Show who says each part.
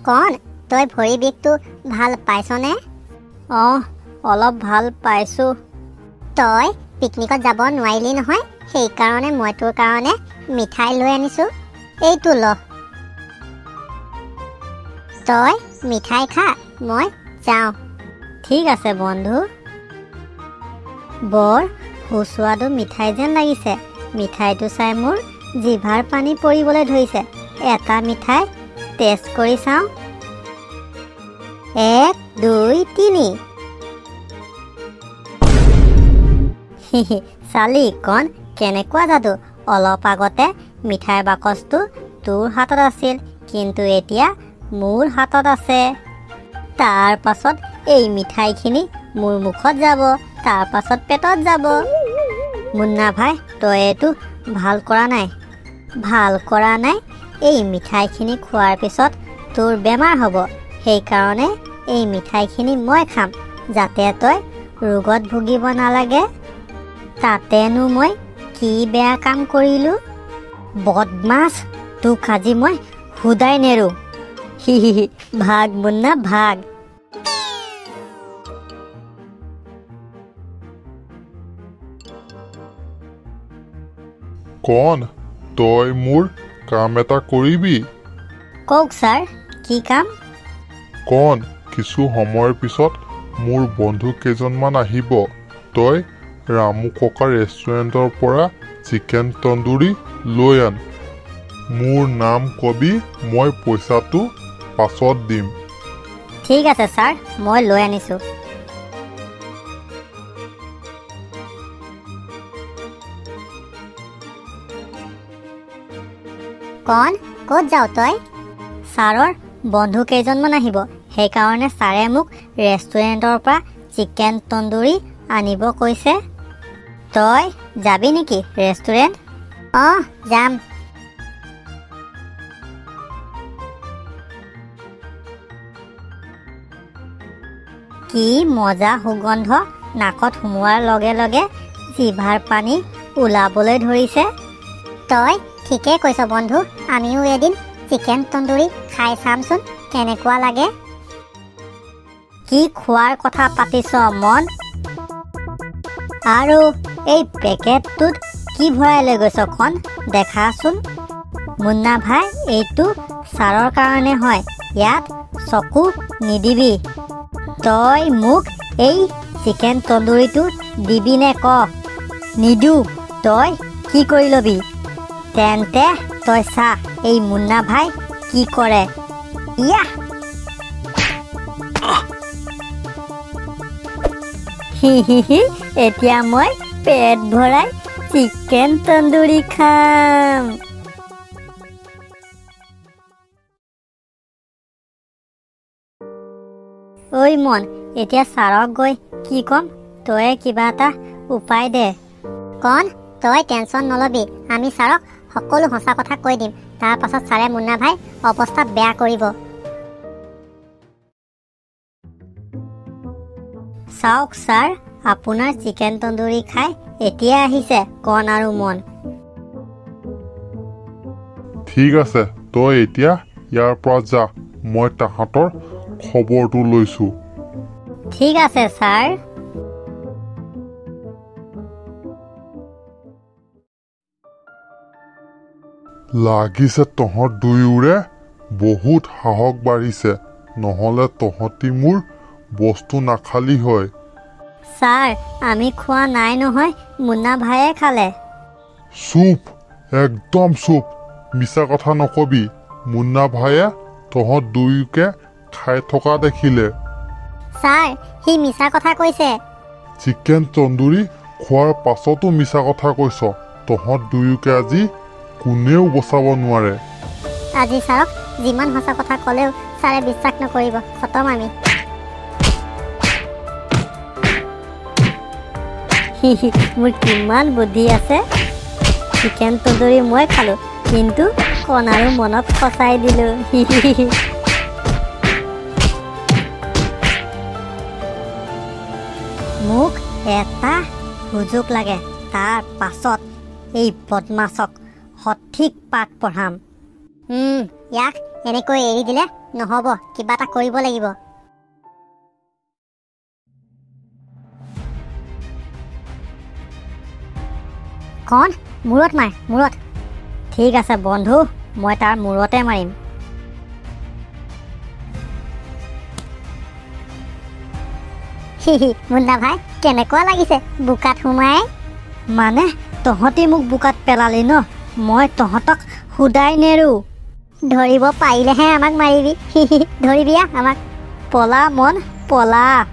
Speaker 1: কণ তই ভৰি বিষটো ভাল পাইছনে?
Speaker 2: অলপ ভাল পাইছো।
Speaker 1: তই পিকনিকত যাব নোৱাৰিলি নহয়, সেইকাৰণে মই তোৰ কাৰণে মিঠাই লৈ আনিছো। এইটো ল, তই মিঠাই খা, মই যাওঁ।
Speaker 2: ঠিক আছে বন্ধু। বৰ সুস্বাদু মিঠাই যেন লাগিছে। মিঠাইটো চাই মোৰ জিভাৰ পানী পৰিবলৈ ধৰিছে। এটা মিঠাই টেষ্ট কৰি চাওঁ। 1 2 3। চালি কণ কেনেকুৱা যাদু। অলপ আগতে মিঠাই বাকচটো তোৰ হাতত আছিল, কিন্তু এতিয়া মোৰ হাতত আছে। তাৰ পাছত এই মিঠাইখিনি মোৰ মুখত যাব, তাৰ পাছত পেটত যাব। মুন্না ভাই, তই এইটো ভাল কৰা নাই। এই মিঠাইখিনি খোৱাৰ পিছত তোৰ বেমাৰ হ'ব। সেইকাৰণে এই মিঠাইখিনি মই খাম, যাতে তই ৰোগত ভুগিব নালাগে। তাতেনো মই কি বেয়া কাম কৰিলোঁ? বদমাছ, তোক আজি মই সুদাই নেৰো। ভাগ মুন্না ভাগ।
Speaker 3: কণ তই মোৰ কাম এটা কৰিবি?
Speaker 2: কওক ছাৰ, কি কাম?
Speaker 3: কণ কিছু সময়ৰ পিছত মোৰ বন্ধু কেইজনমান আহিব। তই ৰামু ককা ৰেষ্টুৰেণ্টৰ পৰা চিকেন তন্দুৰী লৈ আন। মোৰ নাম কবি, মই পইচাটো পাছত দিম।
Speaker 2: ঠিক আছে ছাৰ, মই লৈ আনিছোঁ।
Speaker 1: কণ ক'ত যাওঁ তই?
Speaker 2: ছাৰৰ বন্ধু কেইজনমান আহিব, সেইকাৰণে ছাৰে মোক ৰেষ্টুৰেণ্টৰ পৰা চিকেন তন্দুৰী আনিব কৈছে। তই যাবি নেকি ৰেষ্টুৰেণ্ট?
Speaker 1: যাম।
Speaker 2: কি মজা সুগন্ধ। নাকত সোমোৱাৰ লগে লগে জিভাৰ পানী ওলাবলৈ ধৰিছে।
Speaker 1: তই ঠিকেই কৈছ বন্ধু, আমিও এদিন চিকেন তন্দুৰী খাই চামচোন কেনেকুৱা লাগে।
Speaker 2: কি খোৱাৰ কথা পাতিছ মন? আৰু এই পেকেটটোত কি ভৰাই লৈ গৈছ খন দেখাচোন। মুন্না ভাই, এইটো ছাৰৰ কাৰণে হয়, ইয়াত চকু নিদিবি। তই মোক এই চিকেন তন্দুৰীটো দিবি নে ক? নিদো। তই কি কৰি ল'বি? তেন্তে তই চা এই মুন্না ভাই কি কৰে। ইয়া এতিয়া মই পেট ভৰাই চিকেন তন্দুৰী খাম। ঐ মন, এতিয়া ছাৰক গৈ কি ক'ম? তই কিবা এটা উপায় দে।
Speaker 1: কণ তই টেনশ্যন নলবি, আমি ছাৰক সকলো সঁচা কথা কৈ দিম। তাৰ পাছত ছাৰে মুন্না ভাই অৱস্থা বেয়া কৰিব।
Speaker 2: চাওক ছাৰ, আপোনাৰ চিকেন তন্দুৰী খাই এতিয়া আহিছে কণ আৰু মন।
Speaker 3: ঠিক আছে, তই এতিয়া ইয়াৰ পৰা যা, মই তাহাঁতৰ খবৰটো লৈছো।
Speaker 2: ঠিক আছে ছাৰ।
Speaker 3: লাগিছে তহঁত দুয়োৰে বহুত সাহস বাঢ়িছে, নহ'লে তহঁতি মোৰ বস্তু নাখালি হয়।
Speaker 2: ছাৰ, আমি খোৱা নাই নহয়, মুন্না ভাইয়ে খালে।
Speaker 3: চুপ, একদম চুপ, মিছা কথা নকবি। মুন্না ভাইয়ে তহঁত দুয়োকে খাই থকা দেখিলে।
Speaker 1: ছাৰ, সি মিছা কথা কৈছে।
Speaker 3: চিকেন তন্দুৰী খোৱাৰ পাছতো মিছা কথা কৈছ। তহঁত দুয়োকে আজি কোনেও বচাব নোৱাৰে।
Speaker 1: আজি ছাৰক যিমান সঁচা কথা ক'লেও ছাৰে বিশ্বাস নকৰিব, খতম আমি।
Speaker 2: মোৰ কিমান বুদ্ধি আছে। চিকেন তন্দুৰী মই খালোঁ, কিন্তু কণ আৰু মনক ফচাই দিলোঁ। মোক এটা সুযোগ লাগে, তাৰ পাছত এই বদমাছক সঠিক পাঠ পঢ়াম।
Speaker 1: ইয়াক এনেকৈ এৰি দিলে নহ'ব, কিবা এটা কৰিব লাগিব। কণ মূৰত মাৰ, মূৰত।
Speaker 2: ঠিক আছে বন্ধু, মই তাৰ মূৰতে মাৰিম।
Speaker 1: মুন্না ভাই কেনেকুৱা লাগিছে বোকাত সোমাই?
Speaker 2: মানে তহঁতি মোক বোকাত পেলালি ন, মই তহঁতক সুদাই নেৰো।
Speaker 1: ধৰিব পাৰিলেহে আমাক মাৰিবি। ধৰিবি আমাক।
Speaker 2: পলা মন পলা।